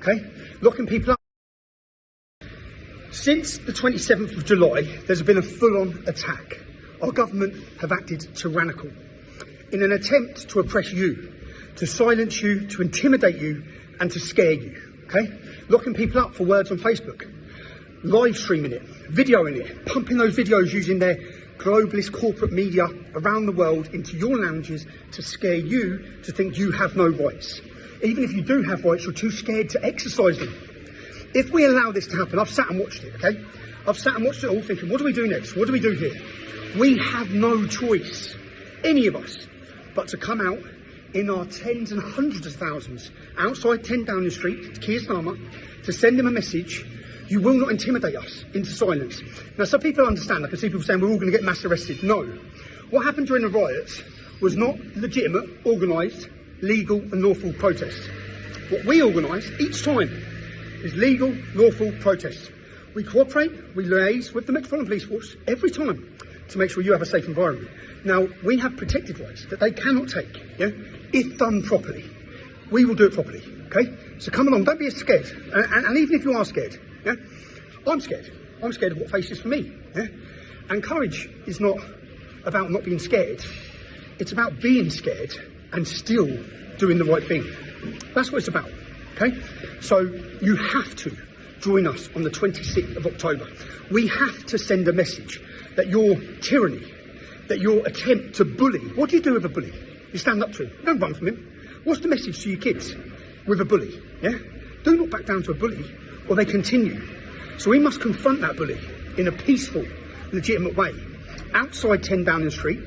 okay? Locking people up. Since the 27th of July, there's been a full-on attack. Our government have acted tyrannical in an attempt to oppress you, to silence you, to intimidate you, and to scare you, okay? Locking people up for words on Facebook, live streaming it, videoing it, pumping those videos using their globalist corporate media around the world into your lounges to scare you to think you have no rights. Even if you do have rights, you're too scared to exercise them. If we allow this to happen, I've sat and watched it, okay? I've sat and watched it all thinking, what do we do next? What do we do here? We have no choice, any of us, but to come out in our tens and hundreds of thousands outside 10 Downing Street to Keir Starmer to send him a message. You will not intimidate us into silence. Now, some people understand. I can see people saying we're all going to get mass arrested. No. What happened during the riots was not legitimate, organised, legal and lawful protests. What we organise each time is legal, lawful protests. We cooperate, we liaise with the Metropolitan Police Force every time to make sure you have a safe environment. Now, we have protected rights that they cannot take, yeah? If done properly. We will do it properly, okay? So come along, don't be scared. And even if you are scared, yeah? I'm scared. I'm scared of what faces for me, yeah? And courage is not about not being scared. It's about being scared and still doing the right thing. That's what it's about, okay? So you have to join us on the 26th of October. We have to send a message that your tyranny, that your attempt to bully, what do you do with a bully? You stand up to him, you don't run from him. What's the message to your kids with a bully, yeah? Do not back down to a bully or they continue. So we must confront that bully in a peaceful, legitimate way. Outside 10 Downing Street,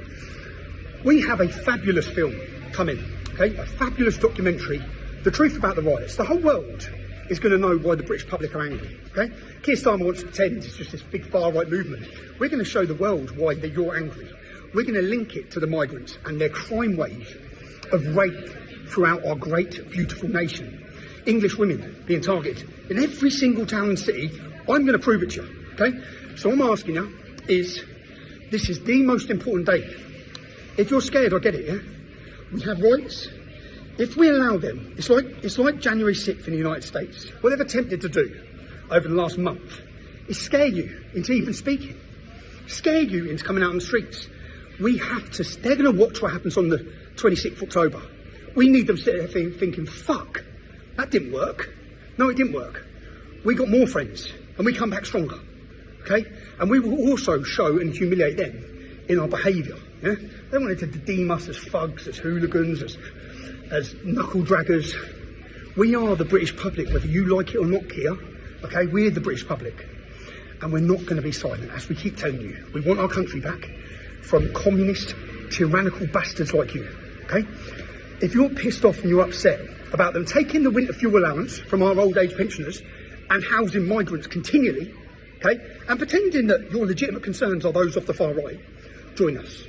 we have a fabulous film coming, okay? A fabulous documentary, The Truth About the Riots. The whole world is going to know why the British public are angry, okay? Keir Starmer wants to pretend it's just this big far-right movement. We're going to show the world why you're angry. We're going to link it to the migrants and their crime wave of rape throughout our great, beautiful nation. English women being targeted in every single town and city. I'm going to prove it to you, okay? So I'm asking you is, this is the most important day. If you're scared, I get it, yeah? We have rights. If we allow them, it's like January 6th in the United States. What they've attempted to do over the last month is scare you into even speaking, scare you into coming out on the streets. We have to, they're going to watch what happens on the 26th of October. We need them sitting there thinking, fuck, that didn't work. No, it didn't work. We got more friends and we come back stronger, okay? And we will also show and humiliate them in our behaviour, yeah? They wanted to deem us as thugs, as hooligans, as knuckle draggers. We are the British public, whether you like it or not, Keir, okay? We're the British public. And we're not going to be silent, as we keep telling you. We want our country back from communist, tyrannical bastards like you, okay? If you're pissed off and you're upset about them taking the winter fuel allowance from our old age pensioners and housing migrants continually, okay, and pretending that your legitimate concerns are those of the far right, join us.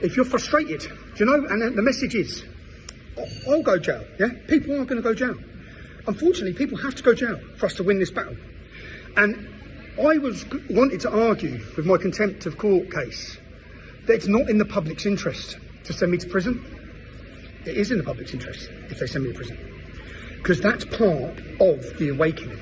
If you're frustrated, do you know, and the message is, I'll go jail, yeah? People are going to go jail. Unfortunately, people have to go jail for us to win this battle. And I wanted to argue with my contempt of court case that it's not in the public's interest to send me to prison. It is in the public's interest if they send me to prison. Because that's part of the awakening.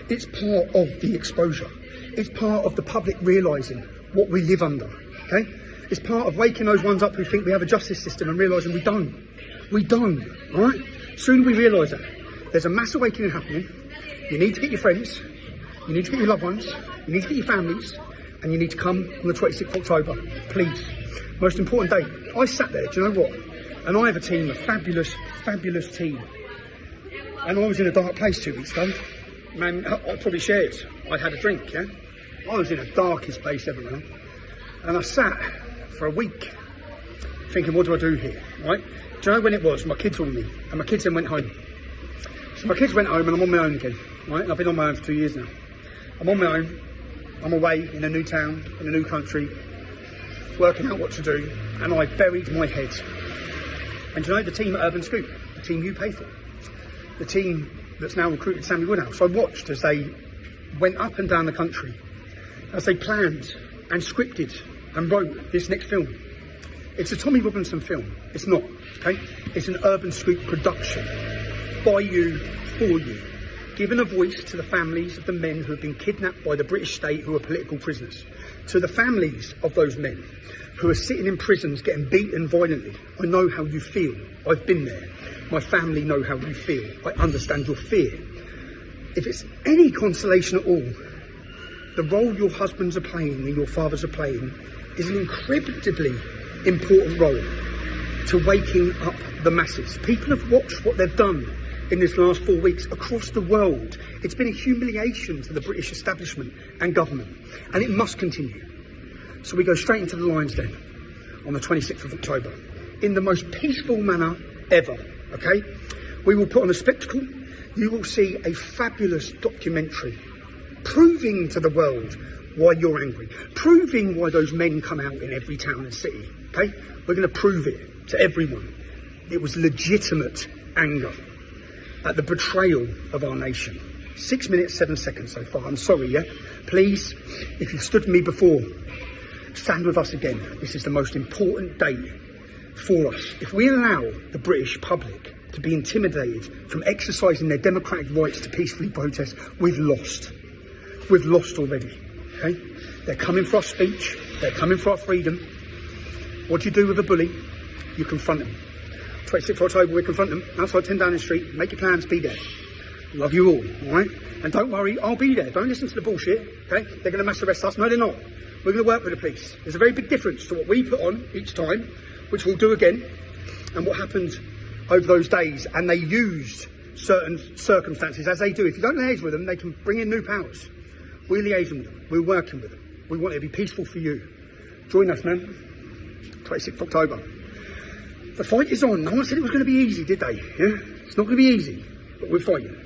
It's part of the exposure. It's part of the public realising what we live under, okay? It's part of waking those ones up who think we have a justice system and realising we don't. We don't, all right? Soon we realise that. There's a mass awakening happening. You need to get your friends. You need to get your loved ones. You need to get your families. And you need to come on the 26th of October, please. Most important day. I sat there, do you know what? And I have a team, a fabulous, fabulous team. And I was in a dark place 2 weeks ago. Man, I probably shared. I had a drink, yeah? I was in the darkest place ever, man. And I sat for a week thinking, what do I do here, right? Do you know when it was? My kids were with me, and my kids then went home. So my kids went home, and I'm on my own again, right? And I've been on my own for 2 years now. I'm on my own. I'm away in a new town, in a new country, working out what to do, and I buried my head. And do you know the team at Urban Scoop, the team you pay for, the team that's now recruited Sammy Woodhouse, I watched as they went up and down the country, as they planned and scripted and wrote this next film. It's a Tommy Robinson film. It's not, okay? It's an Urban Scoop production by you, for you. given a voice to the families of the men who have been kidnapped by the British state who are political prisoners, to the families of those men who are sitting in prisons getting beaten violently. I know how you feel. I've been there. My family know how you feel. I understand your fear. If it's any consolation at all, the role your husbands are playing and your fathers are playing is an incredibly important role to waking up the masses. People have watched what they've done in this last 4 weeks across the world. It's been a humiliation to the British establishment and government, and it must continue. So we go straight into the Lion's Den on the 26th of October in the most peaceful manner ever, okay? We will put on a spectacle. You will see a fabulous documentary proving to the world why you're angry, proving why those men come out in every town and city, okay? We're going to prove it to everyone. It was legitimate anger at the betrayal of our nation. 6 minutes, 7 seconds so far. I'm sorry, yeah? Please, if you've stood with me before, stand with us again. This is the most important day for us. If we allow the British public to be intimidated from exercising their democratic rights to peacefully protest, we've lost. We've lost already, okay? They're coming for our speech. They're coming for our freedom. What do you do with a bully? You confront them. 26th of October, we confront them outside 10 Downing Street. Make your plans, be there. Love you all right? And don't worry, I'll be there. Don't listen to the bullshit, okay? They're going to mass arrest us. No, they're not. We're going to work with the police. There's a very big difference to what we put on each time, which we'll do again, and what happened over those days. And they used certain circumstances, as they do. If you don't liaise with them, they can bring in new powers. We're liaising with them. We're working with them. We want it to be peaceful for you. Join us, man. 26th of October. The fight is on. No one said it was going to be easy, did they? Yeah? It's not going to be easy, but we're fighting.